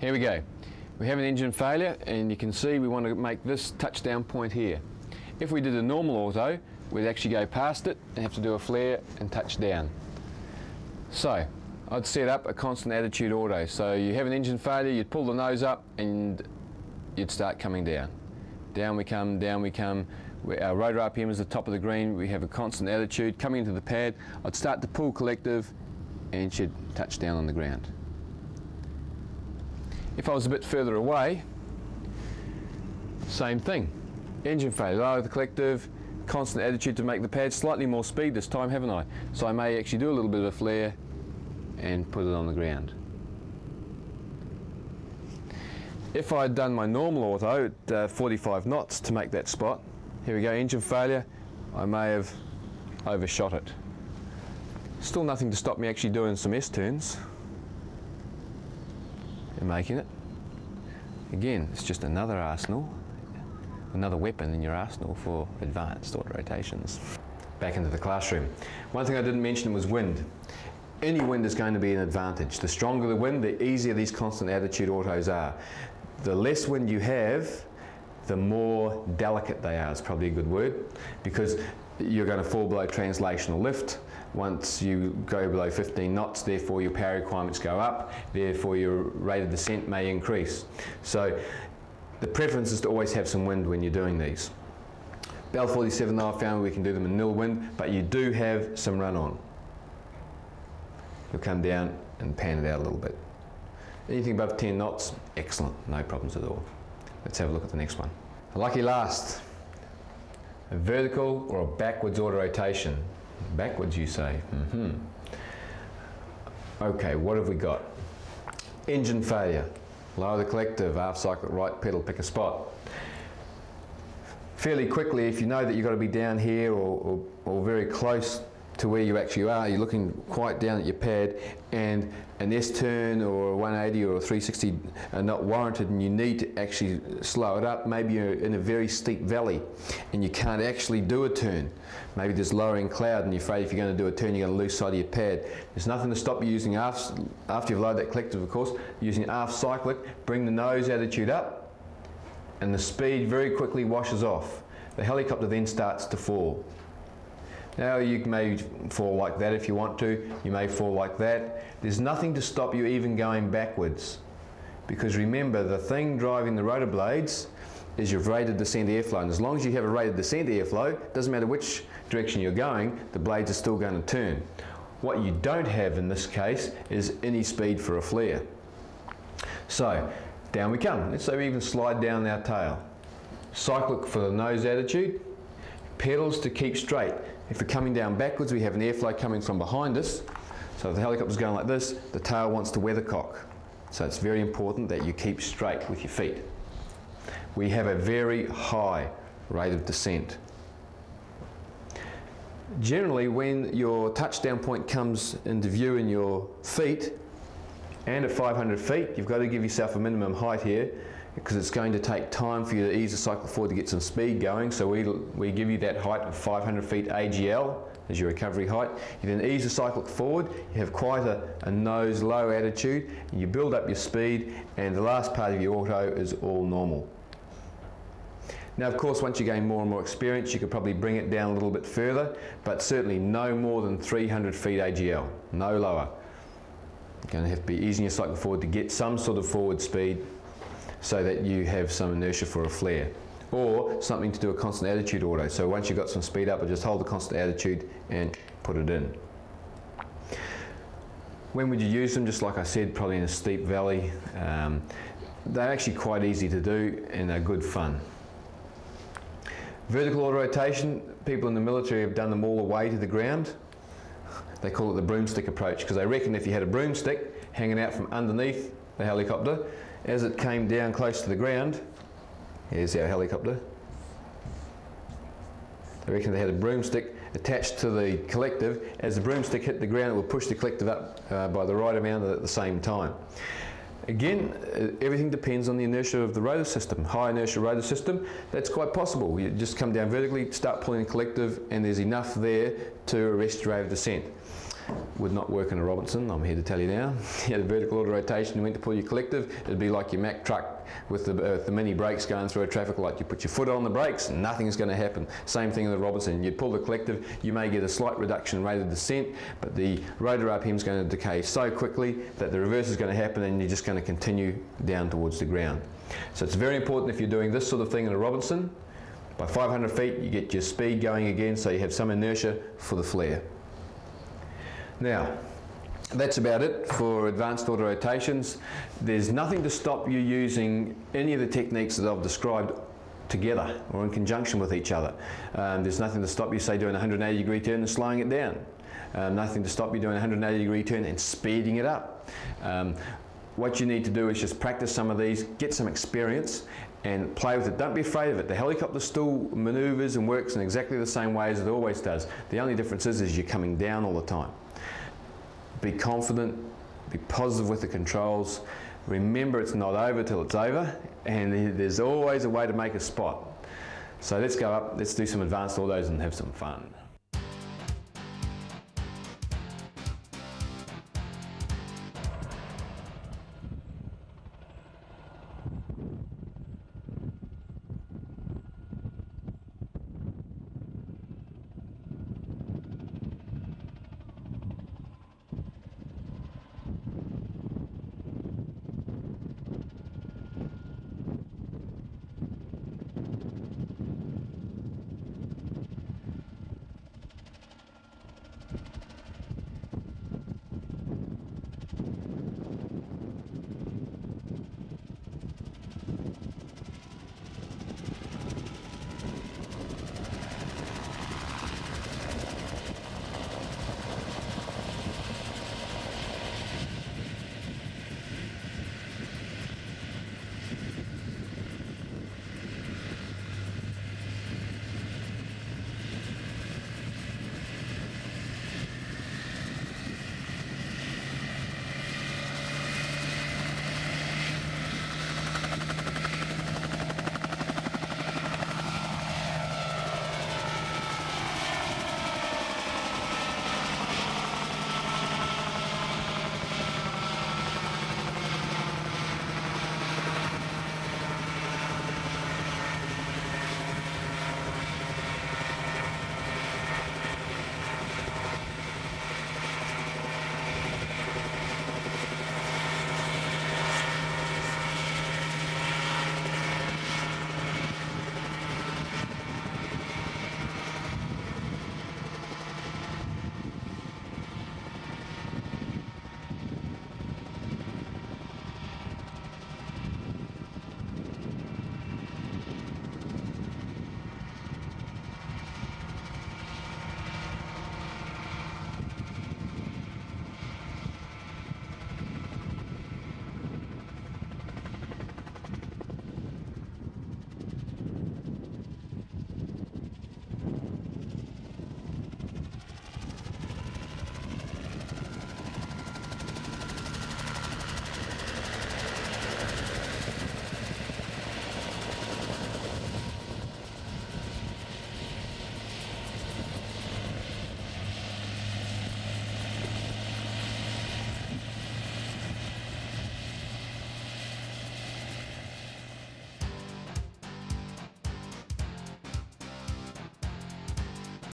Here we go. We have an engine failure, and you can see we want to make this touchdown point here. If we did a normal auto, we'd actually go past it and have to do a flare and touch down. So I'd set up a constant attitude auto. So you have an engine failure, you'd pull the nose up and you'd start coming down. Down we come, down we come. Our rotor RPM is the top of the green. We have a constant attitude coming into the pad. I'd start to pull collective and should touch down on the ground. If I was a bit further away, same thing. Engine failure, lower the collective, constant attitude to make the pad, slightly more speed this time, haven't I? So I may actually do a little bit of a flare and put it on the ground. If I'd done my normal auto at 45 knots to make that spot, here we go, engine failure, I may have overshot it. Still nothing to stop me actually doing some S-turns and making it. Again, it's just another arsenal, another weapon in your arsenal for advanced auto rotations. Back into the classroom. One thing I didn't mention was wind. Any wind is going to be an advantage. The stronger the wind, the easier these constant attitude autos are. The less wind you have, the more delicate they are, is probably a good word, because you're going to fall below translational lift. Once you go below 15 knots, therefore your power requirements go up, therefore your rate of descent may increase. So the preference is to always have some wind when you're doing these. Bell 47 I've found we can do them in nil wind, but you do have some run on. You'll come down and pan it out a little bit. Anything above 10 knots, excellent, no problems at all. Let's have a look at the next one. A lucky last, a vertical or a backwards auto rotation. Backwards, you say? Okay, what have we got? Engine failure. Lower the collective, half cycle right pedal, pick a spot. Fairly quickly, if you know that you've got to be down here or very close to where you actually are, you're looking quite down at your pad, and an S-turn or a 180 or a 360 are not warranted, and you need to actually slow it up. Maybe you're in a very steep valley and you can't actually do a turn. Maybe there's lowering cloud and you're afraid if you're going to do a turn you're going to lose sight of your pad. There's nothing to stop you using after you've loaded that collective, of course, using aft cyclic, bring the nose attitude up and the speed very quickly washes off. The helicopter then starts to fall. Now you may fall like that if you want to, you may fall like that. There's nothing to stop you even going backwards, because remember, the thing driving the rotor blades is your rated descent airflow, and as long as you have a rated descent airflow, doesn't matter which direction you're going, the blades are still going to turn. What you don't have in this case is any speed for a flare. So down we come. Let's say we even slide down our tail. Cyclic for the nose attitude, pedals to keep straight. If we're coming down backwards, we have an airflow coming from behind us. So if the helicopter's going like this, the tail wants to weathercock. So it's very important that you keep straight with your feet. We have a very high rate of descent. Generally, when your touchdown point comes into view in your feet, and at 500 feet, you've got to give yourself a minimum height here, because it's going to take time for you to ease the cycle forward to get some speed going. So we give you that height of 500 feet AGL as your recovery height. You then ease the cycle forward, you have quite a nose low attitude, and you build up your speed, and the last part of your auto is all normal. Now of course, once you gain more and more experience, you could probably bring it down a little bit further, but certainly no more than 300 feet AGL, no lower. You're going to have to be easing your cycle forward to get some sort of forward speed, so that you have some inertia for a flare, or something to do a constant attitude auto. So once you've got some speed up, just hold the constant attitude and put it in. When would you use them? Just like I said, probably in a steep valley. They're actually quite easy to do and they're good fun. Vertical auto rotation, people in the military have done them all the way to the ground. They call it the broomstick approach, because they reckon if you had a broomstick hanging out from underneath the helicopter, as it came down close to the ground, here's our helicopter, they reckon they had a broomstick attached to the collective. As the broomstick hit the ground, it will push the collective up by the right amount at the same time. Again, everything depends on the inertia of the rotor system. High inertia rotor system, that's quite possible. You just come down vertically, start pulling the collective, and there's enough there to arrest your rate of descent. would not work in a Robinson, I'm here to tell you now. You had a vertical auto rotation, you went to pull your collective, it'd be like your Mack truck with the mini brakes going through a traffic light. You put your foot on the brakes, nothing's going to happen. Same thing in the Robinson. You pull the collective, you may get a slight reduction in rate of descent, but the rotor RPM is going to decay so quickly that the reverse is going to happen and you're just going to continue down towards the ground. So it's very important if you're doing this sort of thing in a Robinson, by 500 feet you get your speed going again so you have some inertia for the flare. Now, that's about it for advanced auto rotations. There's nothing to stop you using any of the techniques that I've described together or in conjunction with each other. There's nothing to stop you, say, doing a 180 degree turn and slowing it down. Nothing to stop you doing a 180 degree turn and speeding it up. What you need to do is just practice some of these, get some experience and play with it. Don't be afraid of it. The helicopter still maneuvers and works in exactly the same way as it always does. The only difference is you're coming down all the time. Be confident, be positive with the controls. Remember, it's not over till it's over, and there's always a way to make a spot. So let's go up, let's do some advanced autos and have some fun.